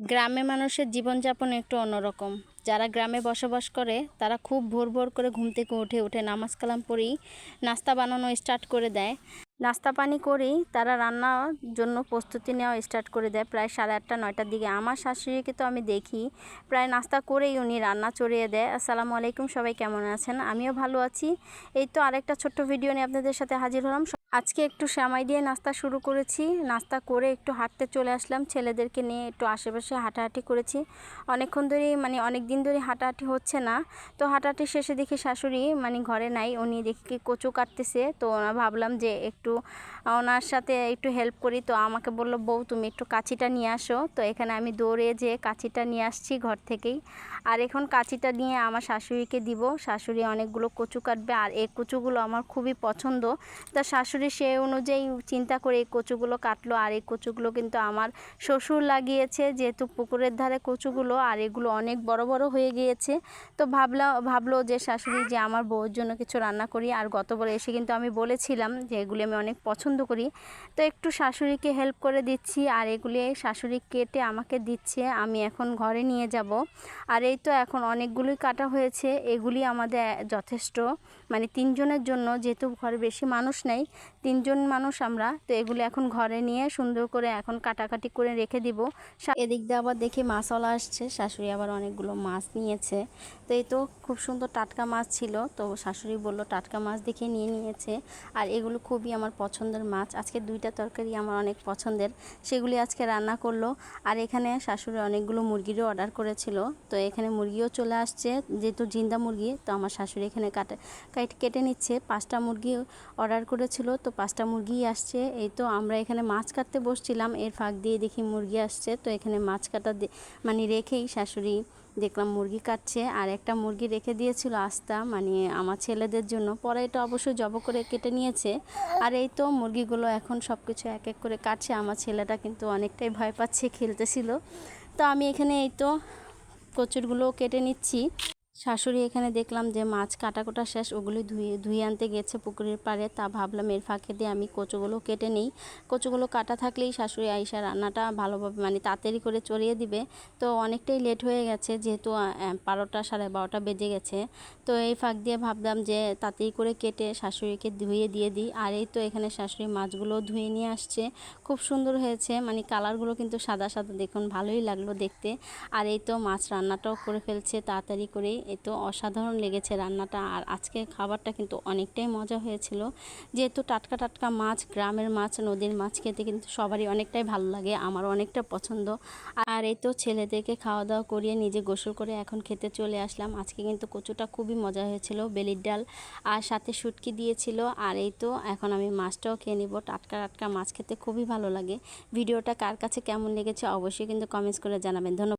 গ্রামে মানুষের জীবনযাপন একটু অন্যরকম। যারা গ্রামে বসবাস করে তারা খুব ভোর ভোর করে ঘুম থেকে উঠে নামাজ কালাম পড়েই নাস্তা বানানো স্টার্ট করে দেয়। নাস্তা পানি করেই তারা রান্নার জন্য প্রস্তুতি নেওয়া স্টার্ট করে দেয় প্রায় 8:30 9টার দিকে। আমার শাশুড়িকে তো আমি দেখি প্রায় নাস্তা করেই উনি রান্না চড়িয়ে দেয়। আসসালামু আলাইকুম, সবাই কেমন আছেন? আমিও ভালো আছি। এই তো আরেকটা ছোট্ট ভিডিও নিয়ে আপনাদের সাথে হাজির হলাম। আজকে একটু সেমাই দিয়ে নাস্তা শুরু করেছি। নাস্তা করে একটু হাঁটতে চলে আসলাম, ছেলেদেরকে নিয়ে একটু আশেপাশে হাঁটাহাঁটি করেছি। অনেকক্ষণ ধরেই অনেক দিন ধরে হাঁটাহাঁটি হচ্ছে না। তো হাঁটাহাঁটি শেষে দেখি শাশুড়ি ঘরে নাই, উনি দেখি কচু কাটতেছে। তো ভাবলাম যে একটু ওনার সাথে একটু হেল্প করি। তো আমাকে বলল, বউ তুমি একটু কাঁচিটা নিয়ে আসো। তো এখানে আমি দৌড়ে যে কাঁচিটা নিয়ে আসছি ঘর থেকেই। আর এখন কাঁচিটা নিয়ে আমার শাশুড়িকে দিব। শাশুড়ি অনেকগুলো কচু কাটবে, আর এই কচুগুলো আমার খুবই পছন্দ। তা শাশুড়ি সে অনুযায়ী চিন্তা করে এই কচুগুলো কাটলো। আর এই কচুগুলো কিন্তু আমার শ্বশুর লাগিয়েছে, যেহেতু পুকুরের ধারে কচুগুলো, আর এগুলো অনেক বড় বড় হয়ে গিয়েছে। তো ভাবলো যে শাশুড়ি যে আমার বউয়ের জন্য কিছু রান্না করি। আর গতবার এসে কিন্তু আমি বলেছিলাম যে এগুলি আমি অনেক পছন্দ করি। তো একটু শাশুড়িকে হেল্প করে দিচ্ছি, আর এগুলি শাশুড়ি কেটে আমাকে দিচ্ছে, আমি এখন ঘরে নিয়ে যাব। আর এই তো এখন অনেকগুলোই কাটা হয়েছে, এগুলি আমাদের যথেষ্ট, 3 জনের জন্য, যেহেতু ঘরে বেশি মানুষ নেই, 3 জন মানুষ আমরা। তো এগুলো এখন ঘরে নিয়ে সুন্দর করে এখন কাটাকাটি করে রেখে দিব। এদিক দিয়ে আবার দেখি মাছওয়ালা আসছে, শাশুড়ি আবার অনেকগুলো মাছ নিয়েছে। তো এই তো খুব সুন্দর টাটকা মাছ ছিল। তো শাশুড়ি বলল টাটকা মাছ দেখে নিয়ে নিয়েছে। আর এগুলো খুবই আমার পছন্দের মাছ। আজকে 2টা তরকারি আমার অনেক পছন্দের, সেগুলি আজকে রান্না করলো। আর এখানে শাশুড়ি অনেকগুলো মুরগিরও অর্ডার করেছিল। তো এখানে মুরগিও চলে আসছে, যেহেতু জিন্দা মুরগি। তো আমার শাশুড়ি এখানে কেটে নিচ্ছে। 5টা মুরগি অর্ডার করেছিল, তো 5টা মুরগিই আসছে। এই তো আমরা এখানে মাছ কাটতে বসছিলাম, এর ফাঁক দিয়ে দেখি মুরগি আসছে। তো এখানে মাছ কাটা রেখেই শাশুড়ি দেখলাম মুরগি কাটছে। আর একটা মুরগি রেখে দিয়েছিল আস্তা, আমার ছেলেদের জন্য। পরে এটা অবশ্যই জব করে কেটে নিয়েছে। আর এই তো মুরগিগুলো এখন সব কিছু এক এক করে কাটছে। আমার ছেলেটা কিন্তু অনেকটাই ভয় পাচ্ছে, খেলতেছিল। তো আমি এখানে এই তো কচুরগুলো কেটে নিচ্ছি। শাশুড়ি এখানে দেখলাম যে মাছ কাটা শেষ, ওগুলি ধুয়ে আনতে গেছে পুকুরের পাড়ে। তা ভাবলাম এর ফাঁকে দিয়ে আমি কচুগুলো কেটে নিই। কচুগুলো কাটা থাকলেই শাশুড়ি আইসা রান্নাটা ভালোভাবে তাড়াতাড়ি করে চড়িয়ে দিবে। তো অনেকটাই লেট হয়ে গেছে, যেহেতু 12টা 12:30 বেজে গেছে। তো এই ফাঁক দিয়ে ভাবলাম যে তাড়াতাড়ি করে কেটে শাশুড়িকে ধুয়ে দিয়ে দিই। আর এই তো এখানে শাশুড়ি মাছগুলো ধুয়ে নিয়ে আসছে, খুব সুন্দর হয়েছে। কালারগুলো কিন্তু সাদা সাদা, দেখুন ভালোই লাগলো দেখতে। আর এই তো মাছ রান্নাটাও করে ফেলছে তাড়াতাড়ি করেই। এই তো অসাধারণ লেগেছে রান্নাটা। আর আজকে খাবারটা কিন্তু অনেকটাই মজা হয়েছিল, যেহেতু টাটকা টাটকা মাছ, গ্রামের মাছ, নদীর মাছ খেতে কিন্তু সবারই অনেকটাই ভালো লাগে, আমারও অনেকটা পছন্দ। আর এই তো ছেলেদেরকে খাওয়া দাওয়া করিয়ে নিজে গোসল করে এখন খেতে চলে আসলাম। আজকে কিন্তু কচুটা খুবই মজা হয়েছিল, বেলির ডাল আর সাথে শুটকি দিয়েছিল। আর এই তো এখন আমি মাছটাও খেয়ে নিব। টাটকা টাটকা মাছ খেতে খুবই ভালো লাগে। ভিডিওটা কার কাছে কেমন লেগেছে অবশ্যই কিন্তু কমেন্টস করে জানাবেন। ধন্যবাদ।